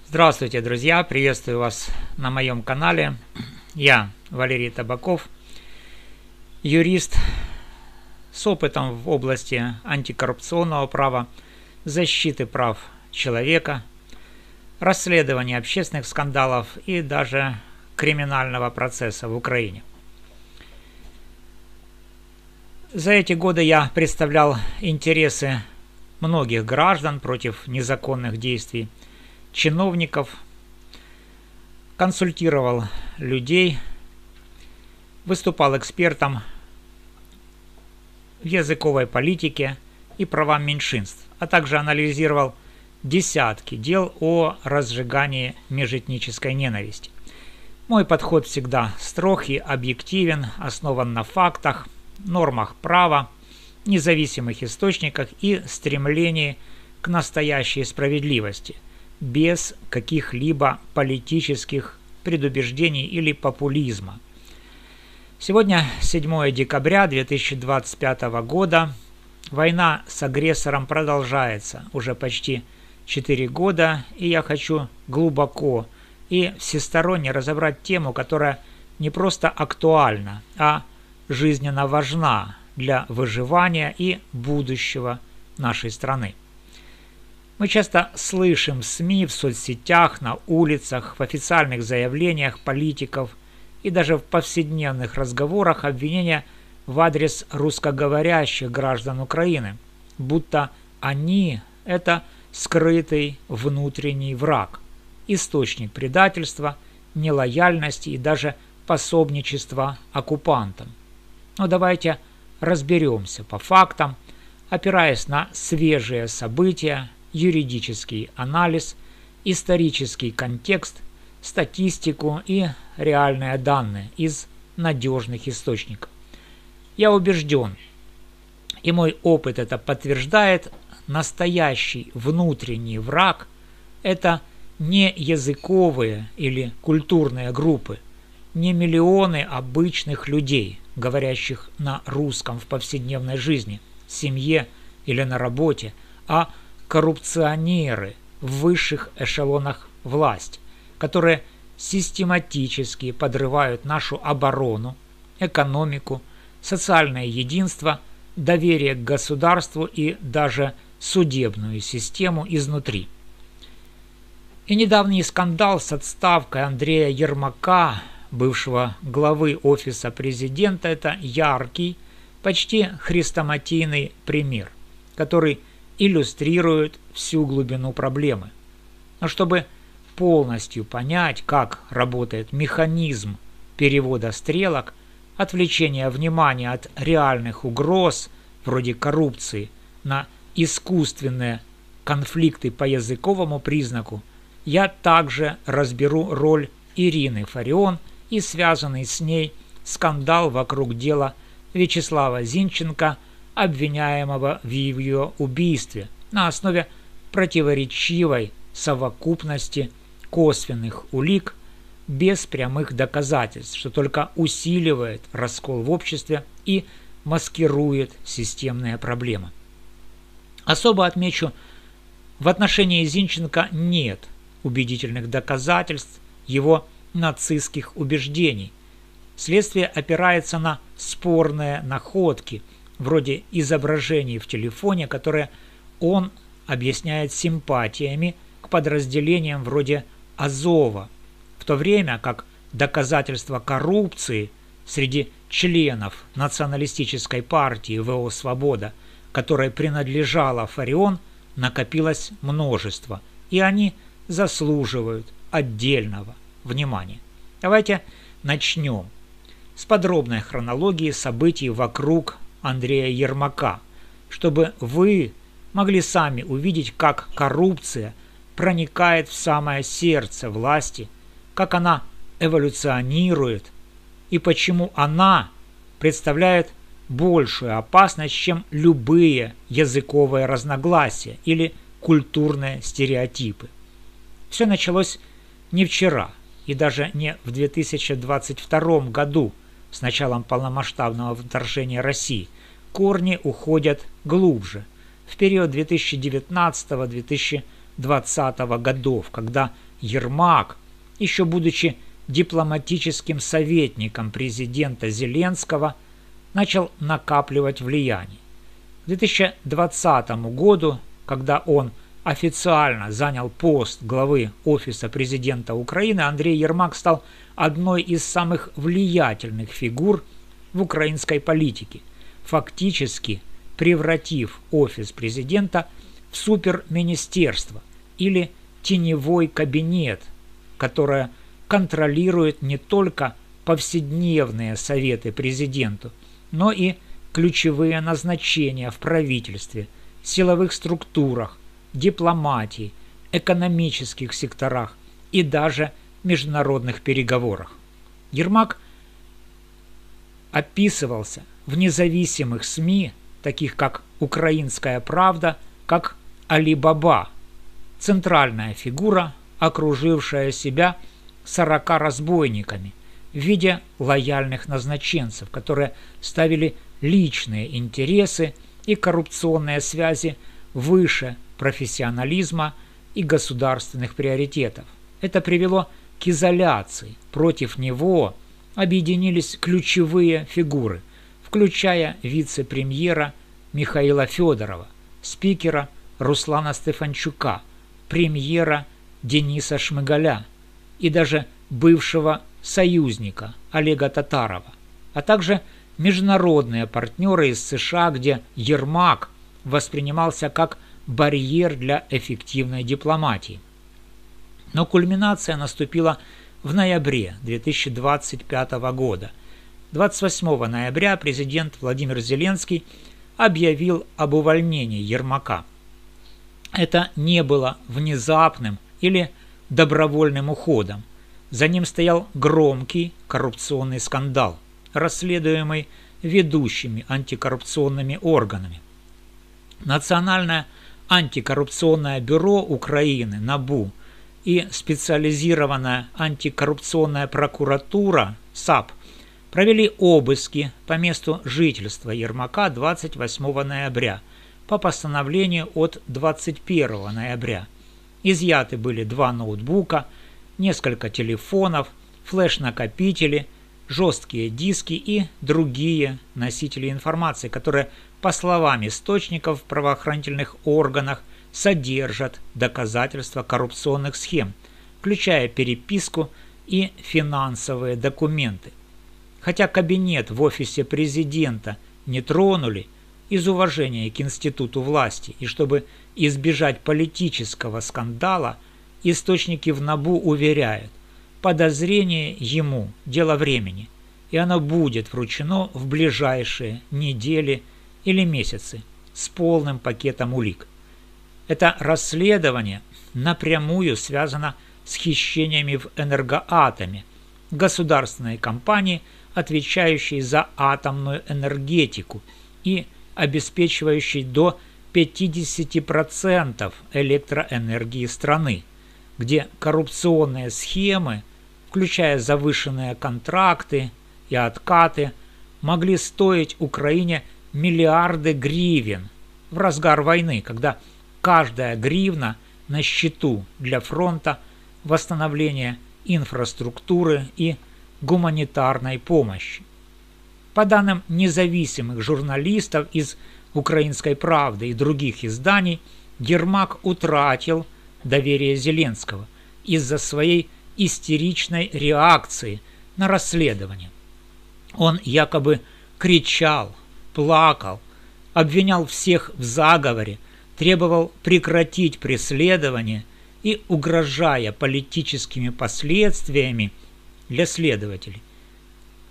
Здравствуйте, друзья! Приветствую вас на моем канале. Я Валерий Табаков, юрист с опытом в области антикоррупционного права, защиты прав человека, расследования общественных скандалов и даже криминального процесса в Украине. За эти годы я представлял интересы многих граждан против незаконных действий чиновников, консультировал людей, выступал экспертом в языковой политике и правам меньшинств, а также анализировал десятки дел о разжигании межэтнической ненависти. Мой подход всегда строг и объективен, основан на фактах, нормах права, независимых источниках и стремлении к настоящей справедливости, без каких-либо политических предубеждений или популизма. Сегодня 7 декабря 2025 года. Война с агрессором продолжается уже почти 4 года, и я хочу глубоко и всесторонне разобрать тему, которая не просто актуальна, а жизненно важна для выживания и будущего нашей страны. Мы часто слышим в СМИ, в соцсетях, на улицах, в официальных заявлениях политиков и даже в повседневных разговорах обвинения в адрес русскоговорящих граждан Украины, будто они – это скрытый внутренний враг, источник предательства, нелояльности и даже пособничества оккупантам. Но давайте разберемся по фактам, опираясь на свежие события, юридический анализ, исторический контекст, статистику и реальные данные из надежных источников. Я убежден, и мой опыт это подтверждает, настоящий внутренний враг – это не языковые или культурные группы, не миллионы обычных людей, говорящих на русском в повседневной жизни, в семье или на работе, а коррупционеры в высших эшелонах власти, которые систематически подрывают нашу оборону, экономику, социальное единство, доверие к государству и даже судебную систему изнутри. И недавний скандал с отставкой Андрея Ермака, бывшего главы Офиса президента, это яркий, почти хрестоматийный пример, который иллюстрирует всю глубину проблемы. Но чтобы полностью понять, как работает механизм перевода стрелок, отвлечения внимания от реальных угроз, вроде коррупции, на искусственные конфликты по языковому признаку, я также разберу роль Ирины Фарион и связанный с ней скандал вокруг дела Вячеслава Зинченко, обвиняемого в ее убийстве на основе противоречивой совокупности косвенных улик без прямых доказательств, что только усиливает раскол в обществе и маскирует системные проблемы. Особо отмечу, в отношении Зинченко нет убедительных доказательств его нацистских убеждений. Следствие опирается на спорные находки, вроде изображений в телефоне, которые он объясняет симпатиями к подразделениям вроде Азова, в то время как доказательства коррупции среди членов националистической партии ВО «Свобода», которой принадлежала Фарион, накопилось множество, и они заслуживают отдельного внимания. Давайте начнем с подробной хронологии событий вокруг Андрея Ермака, чтобы вы могли сами увидеть, как коррупция проникает в самое сердце власти, как она эволюционирует и почему она представляет большую опасность, чем любые языковые разногласия или культурные стереотипы. Все началось не вчера и даже не в 2022 году с началом полномасштабного вторжения России. Корни уходят глубже, в период 2019-2020 годов, когда Ермак, еще будучи дипломатическим советником президента Зеленского, начал накапливать влияние. К 2020 году, когда он официально занял пост главы Офиса президента Украины, Андрей Ермак стал одной из самых влиятельных фигур в украинской политике, фактически превратив Офис президента в суперминистерство или теневой кабинет, которое контролирует не только повседневные советы президенту, но и ключевые назначения в правительстве, силовых структурах, дипломатии, экономических секторах и даже международных переговорах. Ермак описывался в независимых СМИ, таких как «Украинская правда», как Али-Баба, центральная фигура, окружившая себя 40 разбойниками в виде лояльных назначенцев, которые ставили личные интересы и коррупционные связи выше профессионализма и государственных приоритетов. Это привело к изоляции. Против него объединились ключевые фигуры, включая вице-премьера Михаила Федорова, спикера Руслана Стефанчука, премьера Дениса Шмыгаля и даже бывшего союзника Олега Татарова, а также международные партнеры из США, где Ермак воспринимался как барьер для эффективной дипломатии. Но кульминация наступила в ноябре 2025 года. 28 ноября президент Владимир Зеленский объявил об увольнении Ермака. Это не было внезапным или добровольным уходом. За ним стоял громкий коррупционный скандал, расследуемый ведущими антикоррупционными органами. Национальное антикоррупционное бюро Украины НАБУ и специализированная антикоррупционная прокуратура САП провели обыски по месту жительства Ермака 28 ноября по постановлению от 21 ноября. Изъяты были 2 ноутбука, несколько телефонов, флеш-накопители, жесткие диски и другие носители информации, которые, по словам источников в правоохранительных органах, содержат доказательства коррупционных схем, включая переписку и финансовые документы. Хотя кабинет в офисе президента не тронули из уважения к институту власти и чтобы избежать политического скандала, источники в НАБУ уверяют, подозрение ему – дело времени, и оно будет вручено в ближайшие недели или месяцы с полным пакетом улик. Это расследование напрямую связано с хищениями в Энергоатоме, государственной компании, отвечающей за атомную энергетику и обеспечивающей до 50% электроэнергии страны, где коррупционные схемы, включая завышенные контракты и откаты, могли стоить Украине миллиарды гривен в разгар войны, когда каждая гривна на счету для фронта, восстановления инфраструктуры и гуманитарной помощи. По данным независимых журналистов из «Украинской правды» и других изданий, Ермак утратил доверие Зеленского из-за своей истеричной реакции на расследование. Он якобы кричал, плакал, обвинял всех в заговоре, требовал прекратить преследование и, угрожая политическими последствиями для следователей,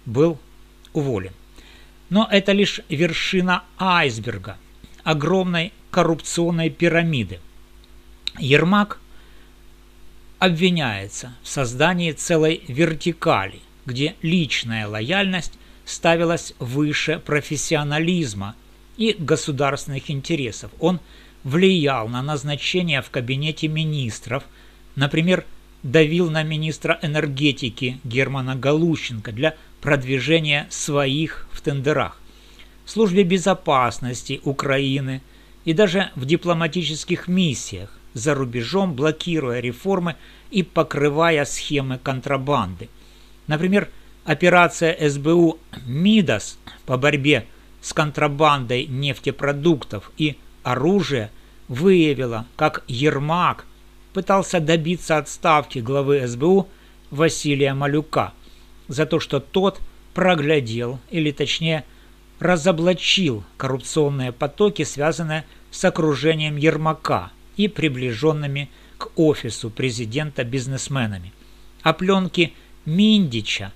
был уволен. Но это лишь вершина айсберга огромной коррупционной пирамиды. Ермак обвиняется в создании целой вертикали, где личная лояльность ставилась выше профессионализма и государственных интересов. Он влиял на назначение в кабинете министров, например, давил на министра энергетики Германа Галущенко для продвижения своих в тендерах, в службе безопасности Украины и даже в дипломатических миссиях, за рубежом, блокируя реформы и покрывая схемы контрабанды. Например, операция СБУ «Мидас» по борьбе с контрабандой нефтепродуктов и оружия выявила, как Ермак пытался добиться отставки главы СБУ Василия Малюка за то, что тот проглядел, или точнее разоблачил коррупционные потоки, связанные с окружением Ермака и приближенными к офису президента бизнесменами. А пленки Миндича,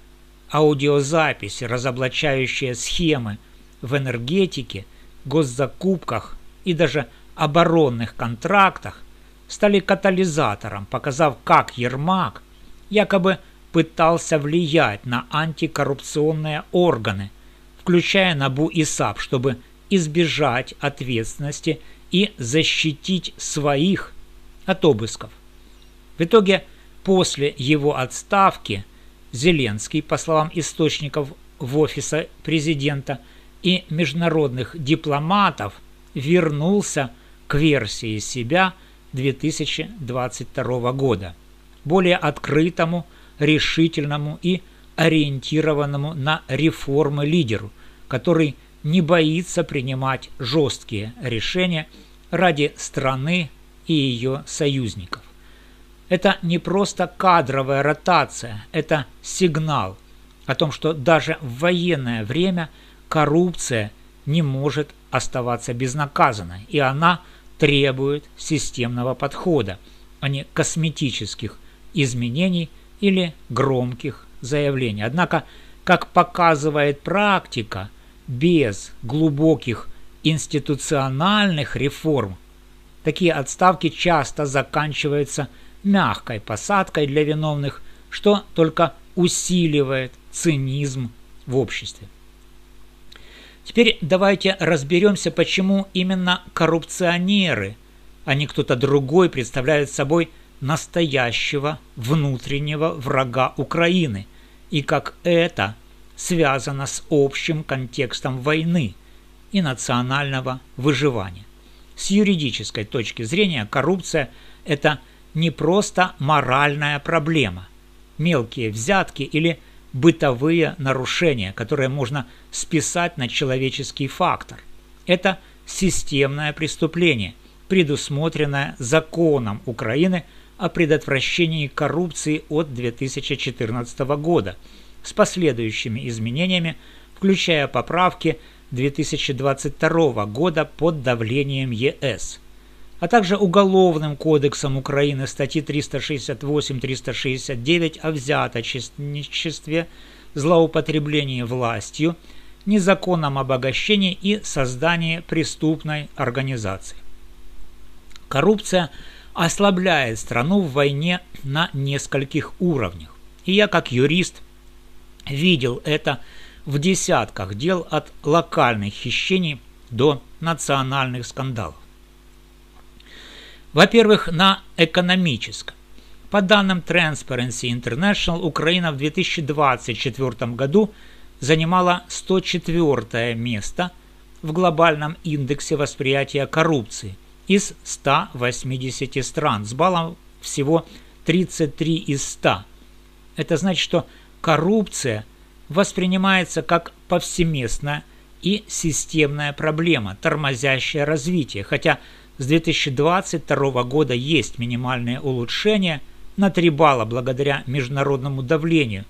аудиозаписи, разоблачающие схемы в энергетике, госзакупках и даже оборонных контрактах, стали катализатором, показав, как Ермак якобы пытался влиять на антикоррупционные органы, включая НАБУ и САП, чтобы избежать ответственности и защитить своих от обысков. В итоге, после его отставки, Зеленский, по словам источников в офисе президента и международных дипломатов, вернулся к версии себя 2022 года, более открытому, решительному и ориентированному на реформы лидеру, который не боится принимать жесткие решения ради страны и ее союзников. Это не просто кадровая ротация, это сигнал о том, что даже в военное время коррупция не может оставаться безнаказанной, и она требует системного подхода, а не косметических изменений или громких заявлений. Однако, как показывает практика, без глубоких институциональных реформ такие отставки часто заканчиваются мягкой посадкой для виновных, что только усиливает цинизм в обществе. Теперь давайте разберемся, почему именно коррупционеры, а не кто-то другой, представляют собой настоящего внутреннего врага Украины, и как это связано с общим контекстом войны и национального выживания. С юридической точки зрения коррупция – это не просто моральная проблема, мелкие взятки или бытовые нарушения, которые можно списать на человеческий фактор. Это системное преступление, предусмотренное законом Украины о предотвращении коррупции от 2014 года с последующими изменениями, включая поправки 2022 года под давлением ЕС, а также Уголовным кодексом Украины статьи 368-369 о взяточничестве, злоупотреблении властью, незаконном обогащении и создании преступной организации. Коррупция ослабляет страну в войне на нескольких уровнях. И я, как юрист, видел это в десятках дел от локальных хищений до национальных скандалов. Во-первых, на экономическом. По данным Transparency International, Украина в 2024 году занимала 104 место в глобальном индексе восприятия коррупции из 180 стран с баллом всего 33 из 100. Это значит, что коррупция воспринимается как повсеместная и системная проблема, тормозящая развитие, хотя с 2022 года есть минимальное улучшение на 3 балла благодаря международному давлению,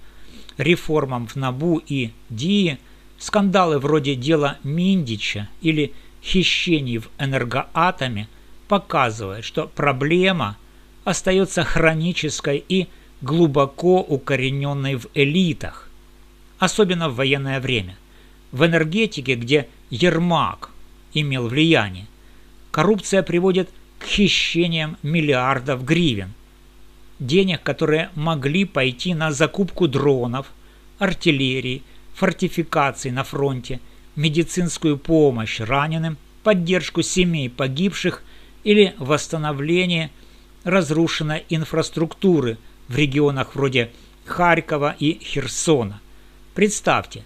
реформам в НАБУ и ДИИ, скандалы вроде дела Миндича или хищений в Энергоатоме показывают, что проблема остается хронической и глубоко укорененной в элитах, особенно в военное время. В энергетике, где Ермак имел влияние, коррупция приводит к хищениям миллиардов гривен, денег, которые могли пойти на закупку дронов, артиллерии, фортификаций на фронте, медицинскую помощь раненым, поддержку семей погибших или восстановление разрушенной инфраструктуры в регионах вроде Харькова и Херсона. Представьте,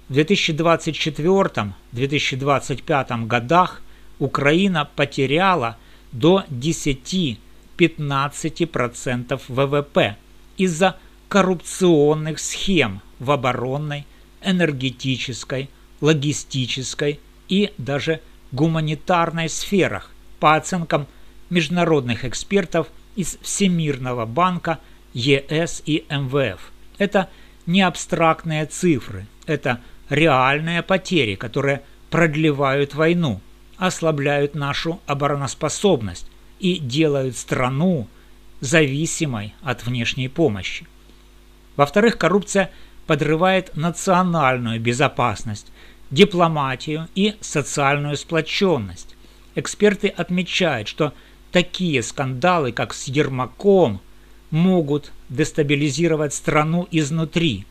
в 2024-2025 годах Украина потеряла до 10 15% ВВП из-за коррупционных схем в оборонной, энергетической, логистической и даже гуманитарной сферах, по оценкам международных экспертов из Всемирного банка, ЕС и МВФ. Это не абстрактные цифры, это реальные потери, которые продлевают войну, ослабляют нашу обороноспособность и делают страну зависимой от внешней помощи. Во-вторых, коррупция подрывает национальную безопасность, дипломатию и социальную сплоченность. Эксперты отмечают, что такие скандалы, как с Ермаком, могут дестабилизировать страну изнутри,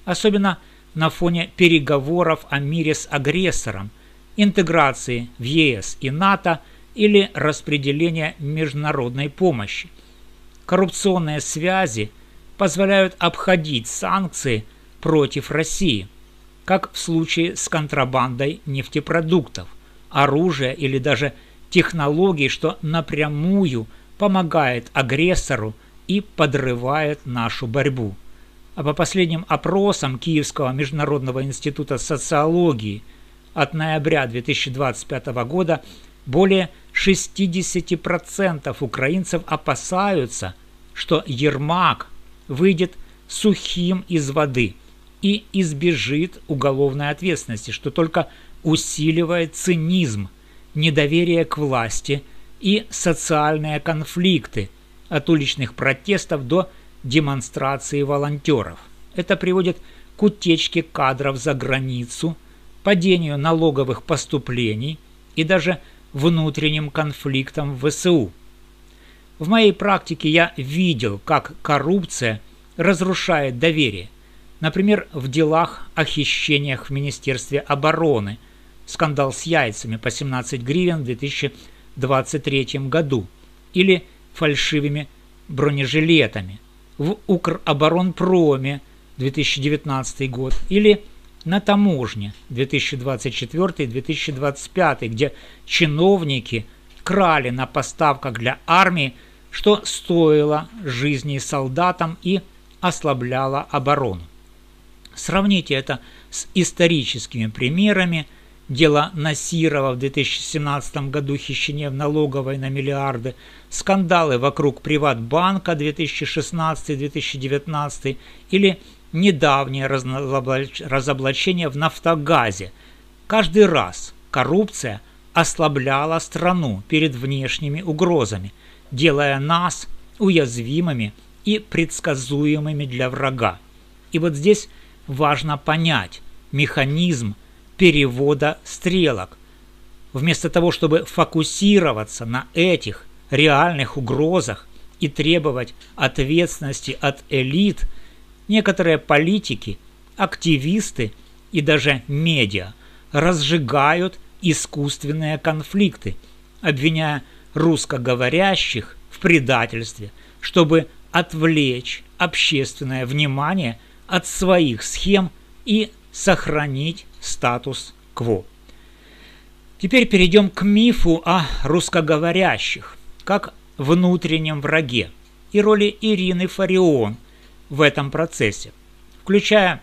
особенно на фоне переговоров о мире с агрессором, интеграции в ЕС и НАТО или распределения международной помощи. Коррупционные связи позволяют обходить санкции против России, как в случае с контрабандой нефтепродуктов, оружия или даже технологий, что напрямую помогает агрессору и подрывает нашу борьбу. А по последним опросам Киевского международного института социологии от ноября 2025 года более 60% украинцев опасаются, что Ермак выйдет сухим из воды и избежит уголовной ответственности, что только усиливает цинизм, недоверие к власти и социальные конфликты от уличных протестов до демонстрации волонтеров. Это приводит к утечке кадров за границу, падению налоговых поступлений и даже внутренним конфликтам в ВСУ. В моей практике я видел, как коррупция разрушает доверие. Например, в делах о хищениях в Министерстве обороны, скандал с яйцами по 17 гривен в 2023 году, или фальшивыми бронежилетами, в Укроборонпроме 2019 год, или на таможне 2024-2025, где чиновники крали на поставках для армии, что стоило жизни солдатам и ослабляло оборону. Сравните это с историческими примерами. Дело Насирова в 2017 году, хищение в налоговой на миллиарды, скандалы вокруг Приватбанка 2016-2019 или недавнее разоблачение в Нафтогазе. Каждый раз коррупция ослабляла страну перед внешними угрозами, делая нас уязвимыми и предсказуемыми для врага. И вот здесь важно понять механизм перевода стрелок. Вместо того, чтобы фокусироваться на этих реальных угрозах и требовать ответственности от элит, некоторые политики, активисты и даже медиа разжигают искусственные конфликты, обвиняя русскоговорящих в предательстве, чтобы отвлечь общественное внимание от своих схем и сохранить статус-кво. Теперь перейдем к мифу о русскоговорящих, как внутреннем враге, и роли Ирины Фарион в этом процессе, включая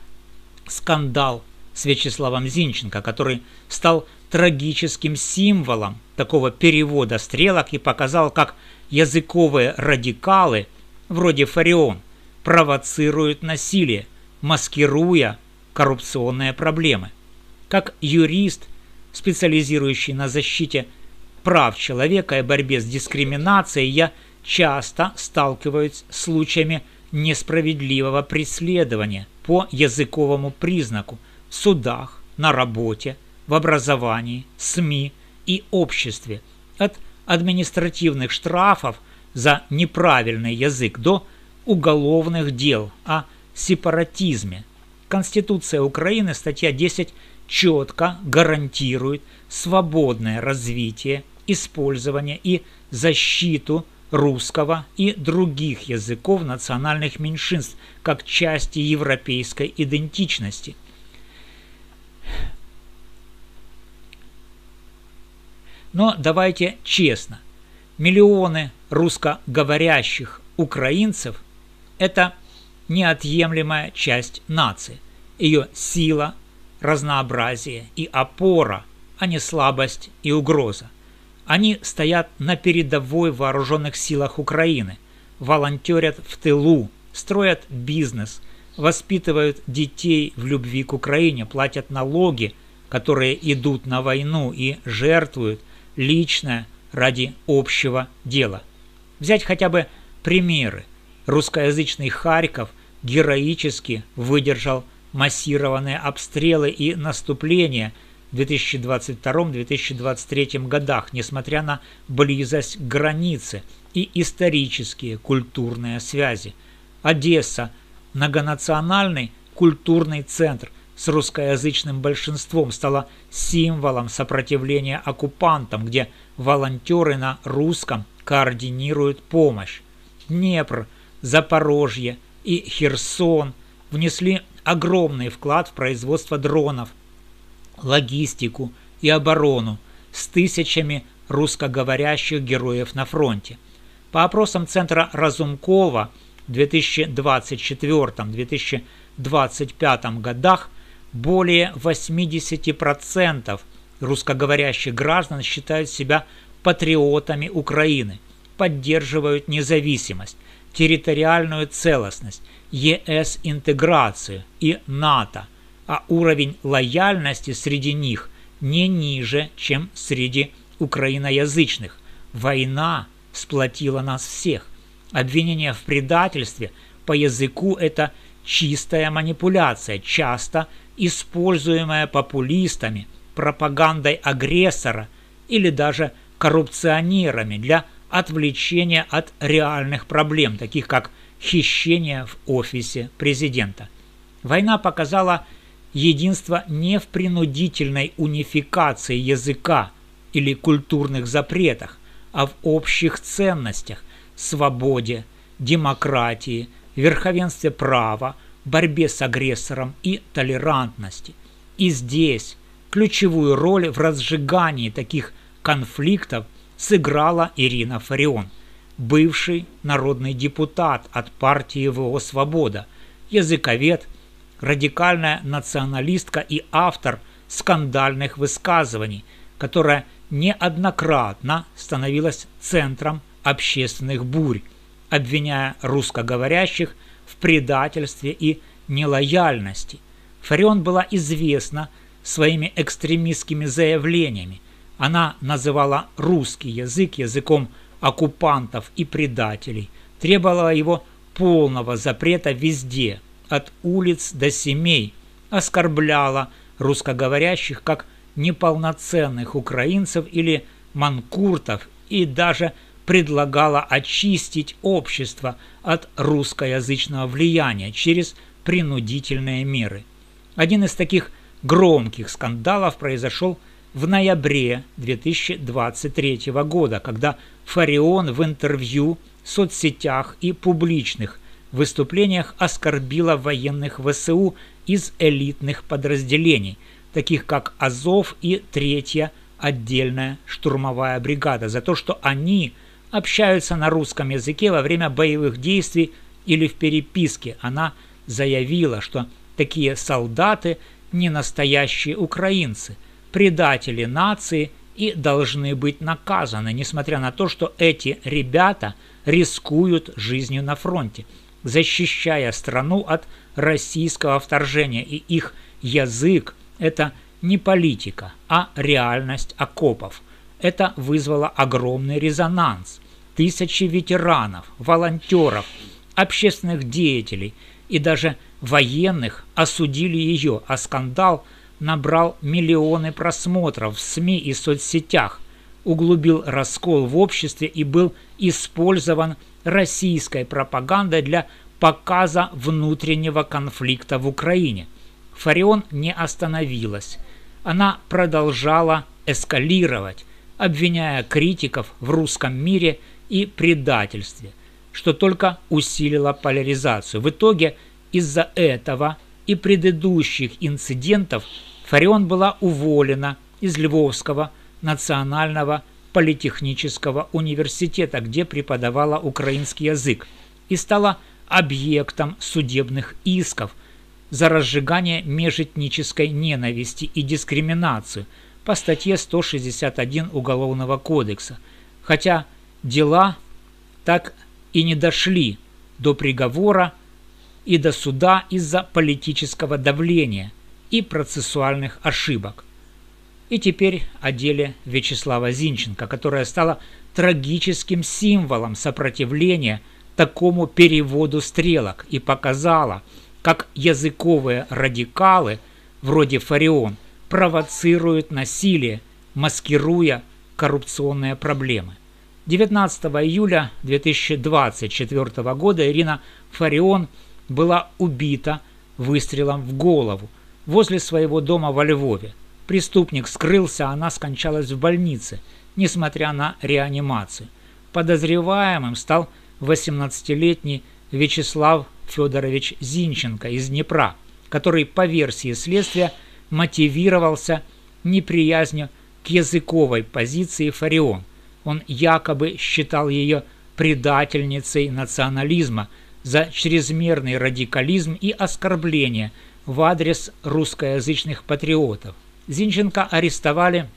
скандал с Вячеславом Зинченко, который стал трагическим символом такого перевода стрелок и показал, как языковые радикалы, вроде Фарион, провоцируют насилие, маскируя коррупционные проблемы. Как юрист, специализирующий на защите прав человека и борьбе с дискриминацией, я часто сталкиваюсь с случаями несправедливого преследования по языковому признаку в судах, на работе, в образовании, СМИ и обществе, от административных штрафов за неправильный язык до уголовных дел о сепаратизме. Конституция Украины, статья 10, четко гарантирует свободное развитие, использование и защиту русского и других языков национальных меньшинств как части европейской идентичности. Но давайте честно, Миллионы русскоговорящих украинцев – это неотъемлемая часть нации, ее сила, разнообразие и опора, а не слабость и угроза. Они стоят на передовой в вооруженных силах Украины, волонтерят в тылу, строят бизнес, воспитывают детей в любви к Украине, платят налоги, которые идут на войну, и жертвуют личное ради общего дела. Взять хотя бы примеры. Русскоязычный Харьков героически выдержал массированные обстрелы и наступления в 2022-2023 годах, несмотря на близость к границе и исторические культурные связи. Одесса – многонациональный культурный центр с русскоязычным большинством, стала символом сопротивления оккупантам, где волонтеры на русском координируют помощь. Днепр, Запорожье и Херсон внесли огромный вклад в производство дронов, логистику и оборону с тысячами русскоговорящих героев на фронте. По опросам Центра Разумкова в 2024-2025 годах более 80% русскоговорящих граждан считают себя патриотами Украины, поддерживают независимость, территориальную целостность, ЕС-интеграцию и НАТО, а уровень лояльности среди них не ниже, чем среди украиноязычных. Война сплотила нас всех. Обвинение в предательстве по языку – это чистая манипуляция, часто используемая популистами, пропагандой агрессора или даже коррупционерами для отвлечения от реальных проблем, таких как хищение в офисе президента. Война показала единство не в принудительной унификации языка или культурных запретах, а в общих ценностях – свободе, демократии, верховенстве права, борьбе с агрессором и толерантности. И здесь ключевую роль в разжигании таких конфликтов сыграла Ирина Фарион, бывший народный депутат от партии ВО «Свобода», языковед, радикальная националистка и автор скандальных высказываний, которая неоднократно становилась центром общественных бурь, обвиняя русскоговорящих в предательстве и нелояльности. Фарион была известна своими экстремистскими заявлениями. Она называла русский язык языком оккупантов и предателей, требовала его полного запрета везде, от улиц до семей, оскорбляла русскоговорящих как неполноценных украинцев или манкуртов и даже предлагала очистить общество от русскоязычного влияния через принудительные меры. Один из таких громких скандалов произошел в ноябре 2023 года, когда Фарион в интервью, соцсетях и публичных выступлениях оскорбила военных ВСУ из элитных подразделений, таких как Азов и 3-я отдельная штурмовая бригада, за то, что они общаются на русском языке во время боевых действий или в переписке. Она заявила, что такие солдаты не настоящие украинцы, предатели нации и должны быть наказаны, несмотря на то, что эти ребята рискуют жизнью на фронте, защищая страну от российского вторжения, и их язык – это не политика, а реальность окопов. Это вызвало огромный резонанс. Тысячи ветеранов, волонтеров, общественных деятелей и даже военных осудили ее, а скандал набрал миллионы просмотров в СМИ и соцсетях, углубил раскол в обществе и был использован российской пропагандой для показа внутреннего конфликта в Украине. Фарион не остановилась. Она продолжала эскалировать, обвиняя критиков в русском мире и предательстве, что только усилило поляризацию. В итоге из-за этого и предыдущих инцидентов Фарион была уволена из Львовского национального Политехнического университета, где преподавала украинский язык, и стала объектом судебных исков за разжигание межэтнической ненависти и дискриминацию по статье 161 Уголовного кодекса, хотя дела так и не дошли до приговора и до суда из-за политического давления и процессуальных ошибок. И теперь о деле Вячеслава Зинченко, которое стало трагическим символом сопротивления такому переводу стрелок и показало, как языковые радикалы, вроде Фарион, провоцируют насилие, маскируя коррупционные проблемы. 19 июля 2024 года Ирина Фарион была убита выстрелом в голову возле своего дома во Львове. Преступник скрылся, а она скончалась в больнице, несмотря на реанимацию. Подозреваемым стал 18-летний Вячеслав Федорович Зинченко из Днепра, который, по версии следствия, мотивировался неприязнью к языковой позиции Фарион. Он якобы считал ее предательницей национализма за чрезмерный радикализм и оскорбление в адрес русскоязычных патриотов. Зинченко арестовали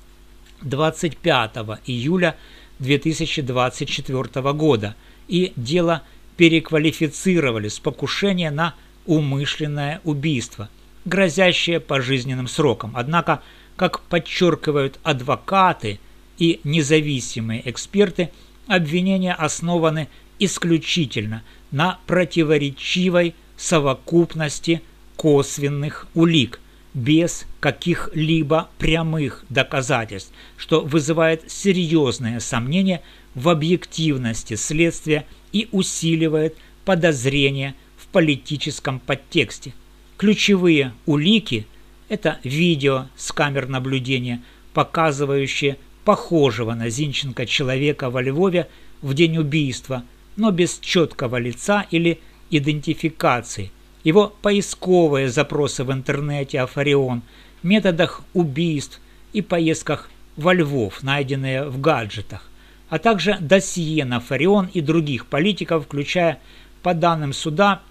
25 июля 2024 года, и дело переквалифицировали с покушения на умышленное убийство, грозящее пожизненным сроком. Однако, как подчеркивают адвокаты и независимые эксперты, обвинения основаны исключительно на противоречивой совокупности косвенных улик, без каких-либо прямых доказательств, что вызывает серьезные сомнения в объективности следствия и усиливает подозрения в политическом подтексте. Ключевые улики – это видео с камер наблюдения, показывающие похожего на Зинченко человека во Львове в день убийства, но без четкого лица или идентификации, его поисковые запросы в интернете о Фарион, методах убийств и поездках во Львов, найденные в гаджетах, а также досье на Фарион и других политиков, включая, по данным суда,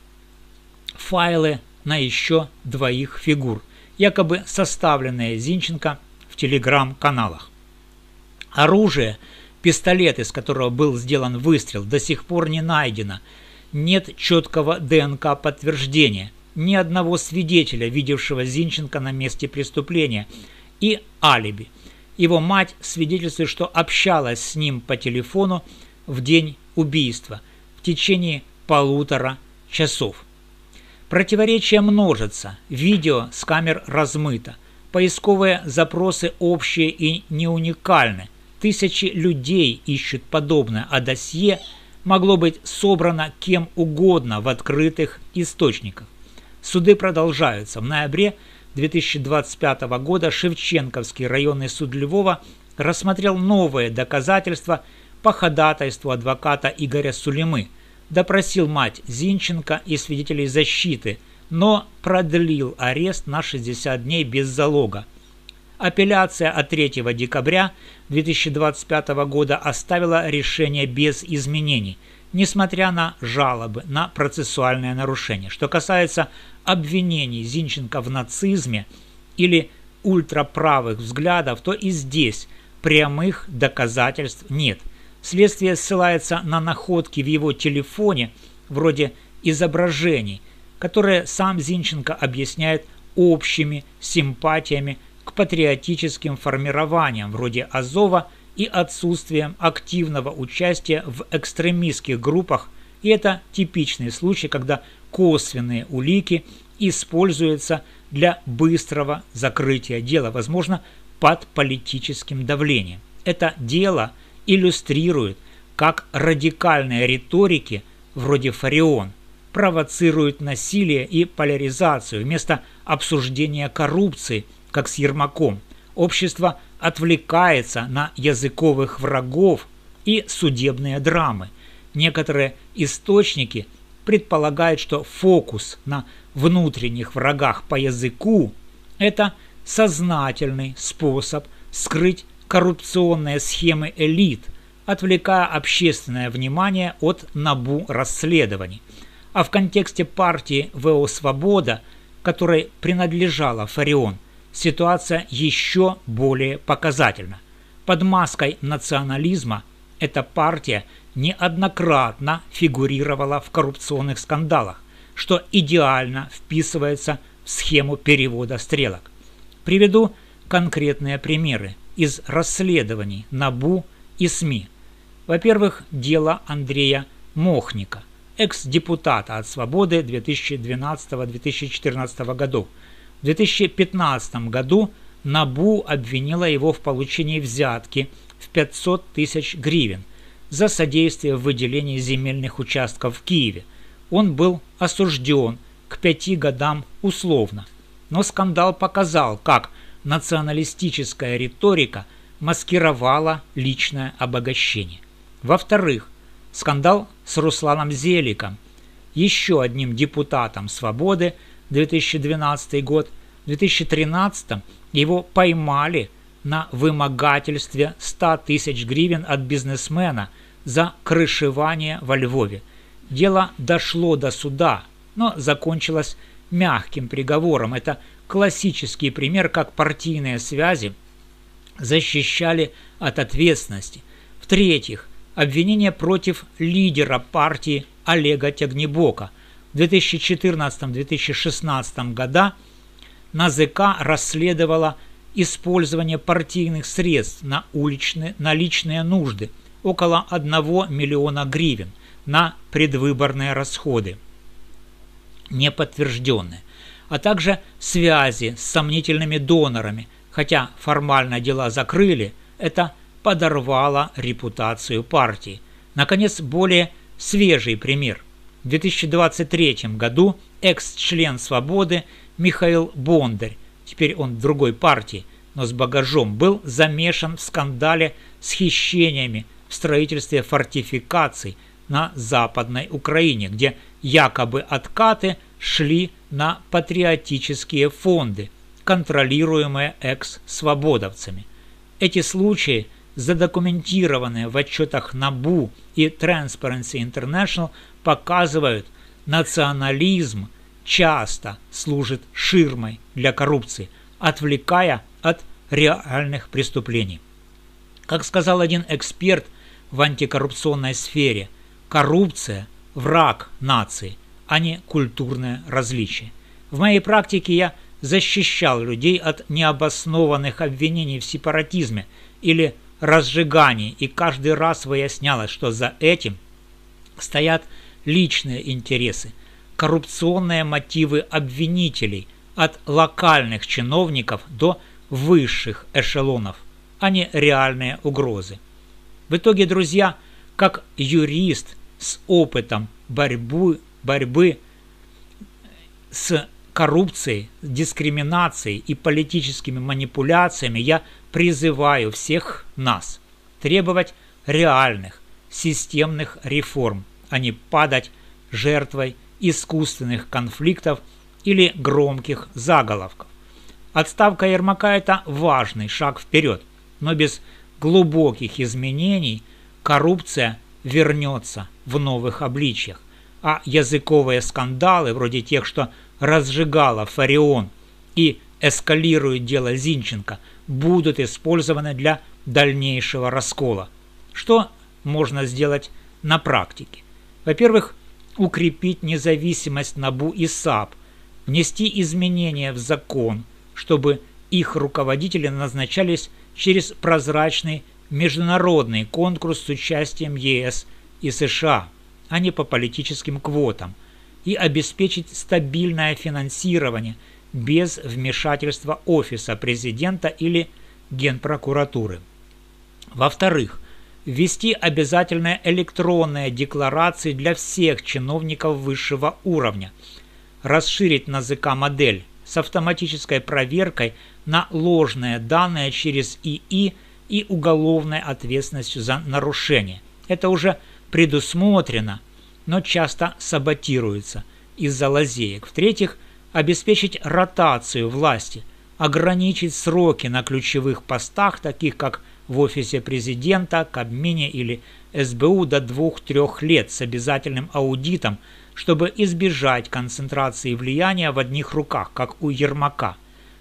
файлы на еще двоих фигур, якобы составленные Зинченко в телеграм-каналах. Оружие, пистолет, из которого был сделан выстрел, до сих пор не найдено. Нет четкого ДНК-подтверждения, ни одного свидетеля, видевшего Зинченко на месте преступления, и алиби. Его мать свидетельствует, что общалась с ним по телефону в день убийства в течение 1,5 часов. Противоречия множатся, видео с камер размыто, поисковые запросы общие и не уникальны, тысячи людей ищут подобное, а досье могло быть собрано кем угодно в открытых источниках. Суды продолжаются. В ноябре 2025 года Шевченковский районный суд Львова рассмотрел новые доказательства по ходатайству адвоката Игоря Сулимы, допросил мать Зинченко и свидетелей защиты, но продлил арест на 60 дней без залога. Апелляция от 3 декабря 2025 года оставила решение без изменений, несмотря на жалобы на процессуальное нарушение. Что касается обвинений Зинченко в нацизме или ультраправых взглядов, то и здесь прямых доказательств нет. Следствие ссылается на находки в его телефоне, вроде изображений, которые сам Зинченко объясняет общими симпатиями к патриотическим формированиям вроде Азова и отсутствием активного участия в экстремистских группах, и это типичный случай, когда косвенные улики используются для быстрого закрытия дела, возможно, под политическим давлением. Это дело иллюстрирует, как радикальные риторики, вроде Фарион, провоцируют насилие и поляризацию вместо обсуждения коррупции, как с Ермаком. Общество отвлекается на языковых врагов и судебные драмы. Некоторые источники предполагают, что фокус на внутренних врагах по языку – это сознательный способ скрыть коррупционные схемы элит, отвлекая общественное внимание от НАБУ расследований. А в контексте партии ВО «Свобода», которой принадлежала Фарион, ситуация еще более показательна. Под маской национализма эта партия неоднократно фигурировала в коррупционных скандалах, что идеально вписывается в схему перевода стрелок. Приведу конкретные примеры из расследований НАБУ и СМИ. Во-первых, дело Андрея Мохника, экс-депутата от «Свободы» 2012-2014 годов. В 2015 году НАБУ обвинила его в получении взятки в 500 тысяч гривен за содействие в выделении земельных участков в Киеве. Он был осужден к 5 годам условно. Но скандал показал, как националистическая риторика маскировала личное обогащение. Во-вторых, скандал с Русланом Зеликом, еще одним депутатом «Свободы», 2012 год. В 2013 его поймали на вымогательстве 100 тысяч гривен от бизнесмена за крышевание во Львове. Дело дошло до суда, но закончилось мягким приговором. Это классический пример, как партийные связи защищали от ответственности. В-третьих, обвинение против лидера партии Олега Тягнебока. В 2014-2016 годах НАЗК расследовала использование партийных средств на личные нужды, около 1 миллиона гривен, на предвыборные расходы, неподтвержденные, а также связи с сомнительными донорами. Хотя формально дела закрыли, это подорвало репутацию партии. Наконец, более свежий пример. В 2023 году экс-член «Свободы» Михаил Бондарь, теперь он в другой партии, но с багажом, был замешан в скандале с хищениями в строительстве фортификаций на Западной Украине, где якобы откаты шли на патриотические фонды, контролируемые экс-свободовцами. Эти случаи, задокументированные в отчетах НАБУ и Transparency International, показывают, национализм часто служит ширмой для коррупции, отвлекая от реальных преступлений. Как сказал один эксперт в антикоррупционной сфере, коррупция – враг нации, а не культурное различие. В моей практике я защищал людей от необоснованных обвинений в сепаратизме или разжигании, и каждый раз выяснялось, что за этим стоят личные интересы, коррупционные мотивы обвинителей от локальных чиновников до высших эшелонов, а не реальные угрозы. В итоге, друзья, как юрист с опытом борьбы с коррупцией, дискриминацией и политическими манипуляциями, я призываю всех нас требовать реальных, системных реформ, а не падать жертвой искусственных конфликтов или громких заголовков. Отставка Ермака – это важный шаг вперед, но без глубоких изменений коррупция вернется в новых обличьях, а языковые скандалы, вроде тех, что разжигала Фарион и эскалирует дело Зинченко, будут использованы для дальнейшего раскола. Что можно сделать на практике? Во-первых, укрепить независимость НАБУ и САП, внести изменения в закон, чтобы их руководители назначались через прозрачный международный конкурс с участием ЕС и США, а не по политическим квотам, и обеспечить стабильное финансирование без вмешательства Офиса президента или Генпрокуратуры. Во-вторых, ввести обязательные электронные декларации для всех чиновников высшего уровня, расширить НАЗК-модель с автоматической проверкой на ложные данные через ИИ и уголовной ответственностью за нарушение. Это уже предусмотрено, но часто саботируется из-за лазеек. В-третьих, обеспечить ротацию власти, ограничить сроки на ключевых постах, таких как в офисе президента, Кабмине или СБУ до 2-3 лет с обязательным аудитом, чтобы избежать концентрации влияния в одних руках, как у Ермака.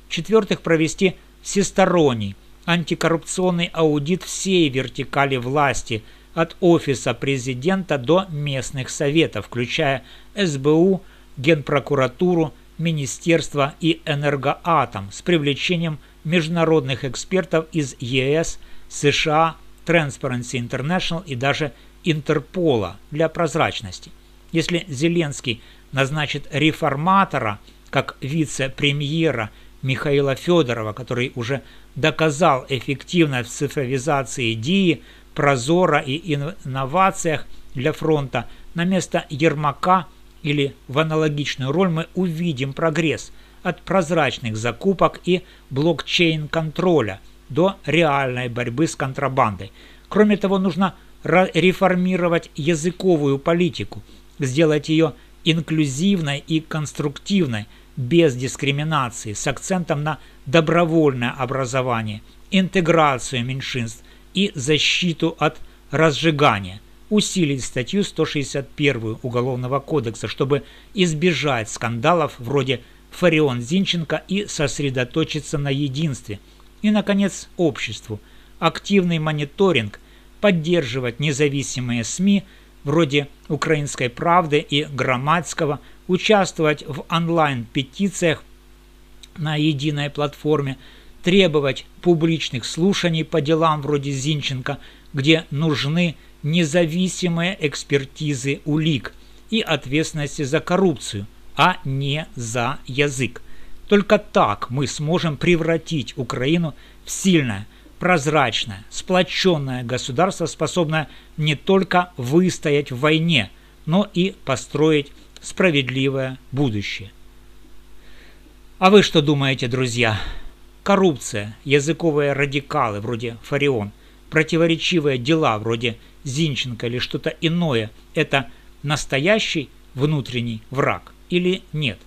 В-четвертых, провести всесторонний антикоррупционный аудит всей вертикали власти от офиса президента до местных советов, включая СБУ, Генпрокуратуру, Министерство и Энергоатом, с привлечением международных экспертов из ЕС, США, Transparency International и даже Интерпола для прозрачности. Если Зеленский назначит реформатора как вице-премьера Михаила Федорова, который уже доказал эффективность в цифровизации ДИИ, Прозора и инновациях для фронта, на место Ермака или в аналогичную роль мы увидим прогресс от прозрачных закупок и блокчейн-контроля до реальной борьбы с контрабандой. Кроме того, нужно реформировать языковую политику, сделать ее инклюзивной и конструктивной, без дискриминации, с акцентом на добровольное образование, интеграцию меньшинств и защиту от разжигания. Усилить статью 161 Уголовного кодекса, чтобы избежать скандалов вроде Фарион-Зинченко и сосредоточиться на единстве. И, наконец, обществу. Активный мониторинг, поддерживать независимые СМИ вроде «Украинской правды» и «Громадского», участвовать в онлайн-петициях на единой платформе, требовать публичных слушаний по делам вроде Зинченко, где нужны независимые экспертизы улик и ответственности за коррупцию, а не за язык. Только так мы сможем превратить Украину в сильное, прозрачное, сплоченное государство, способное не только выстоять в войне, но и построить справедливое будущее. А вы что думаете, друзья? Коррупция, языковые радикалы вроде Фарион, противоречивые дела вроде Зинченко или что-то иное – это настоящий внутренний враг или нет?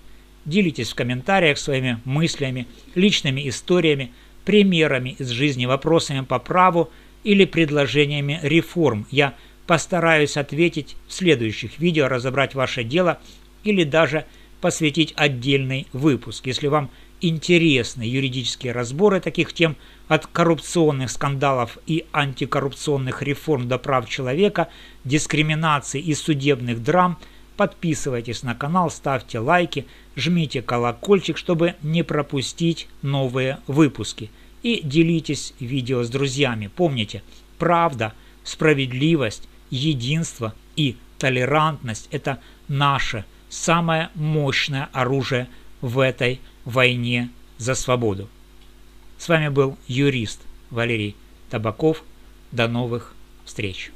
Делитесь в комментариях своими мыслями, личными историями, примерами из жизни, вопросами по праву или предложениями реформ. Я постараюсь ответить в следующих видео, разобрать ваше дело или даже посвятить отдельный выпуск. Если вам интересны юридические разборы таких тем, от коррупционных скандалов и антикоррупционных реформ до прав человека, дискриминации и судебных драм, подписывайтесь на канал, ставьте лайки, жмите колокольчик, чтобы не пропустить новые выпуски. И делитесь видео с друзьями. Помните, правда, справедливость, единство и толерантность – это наше самое мощное оружие в этой войне за свободу. С вами был юрист Валерий Табаков. До новых встреч!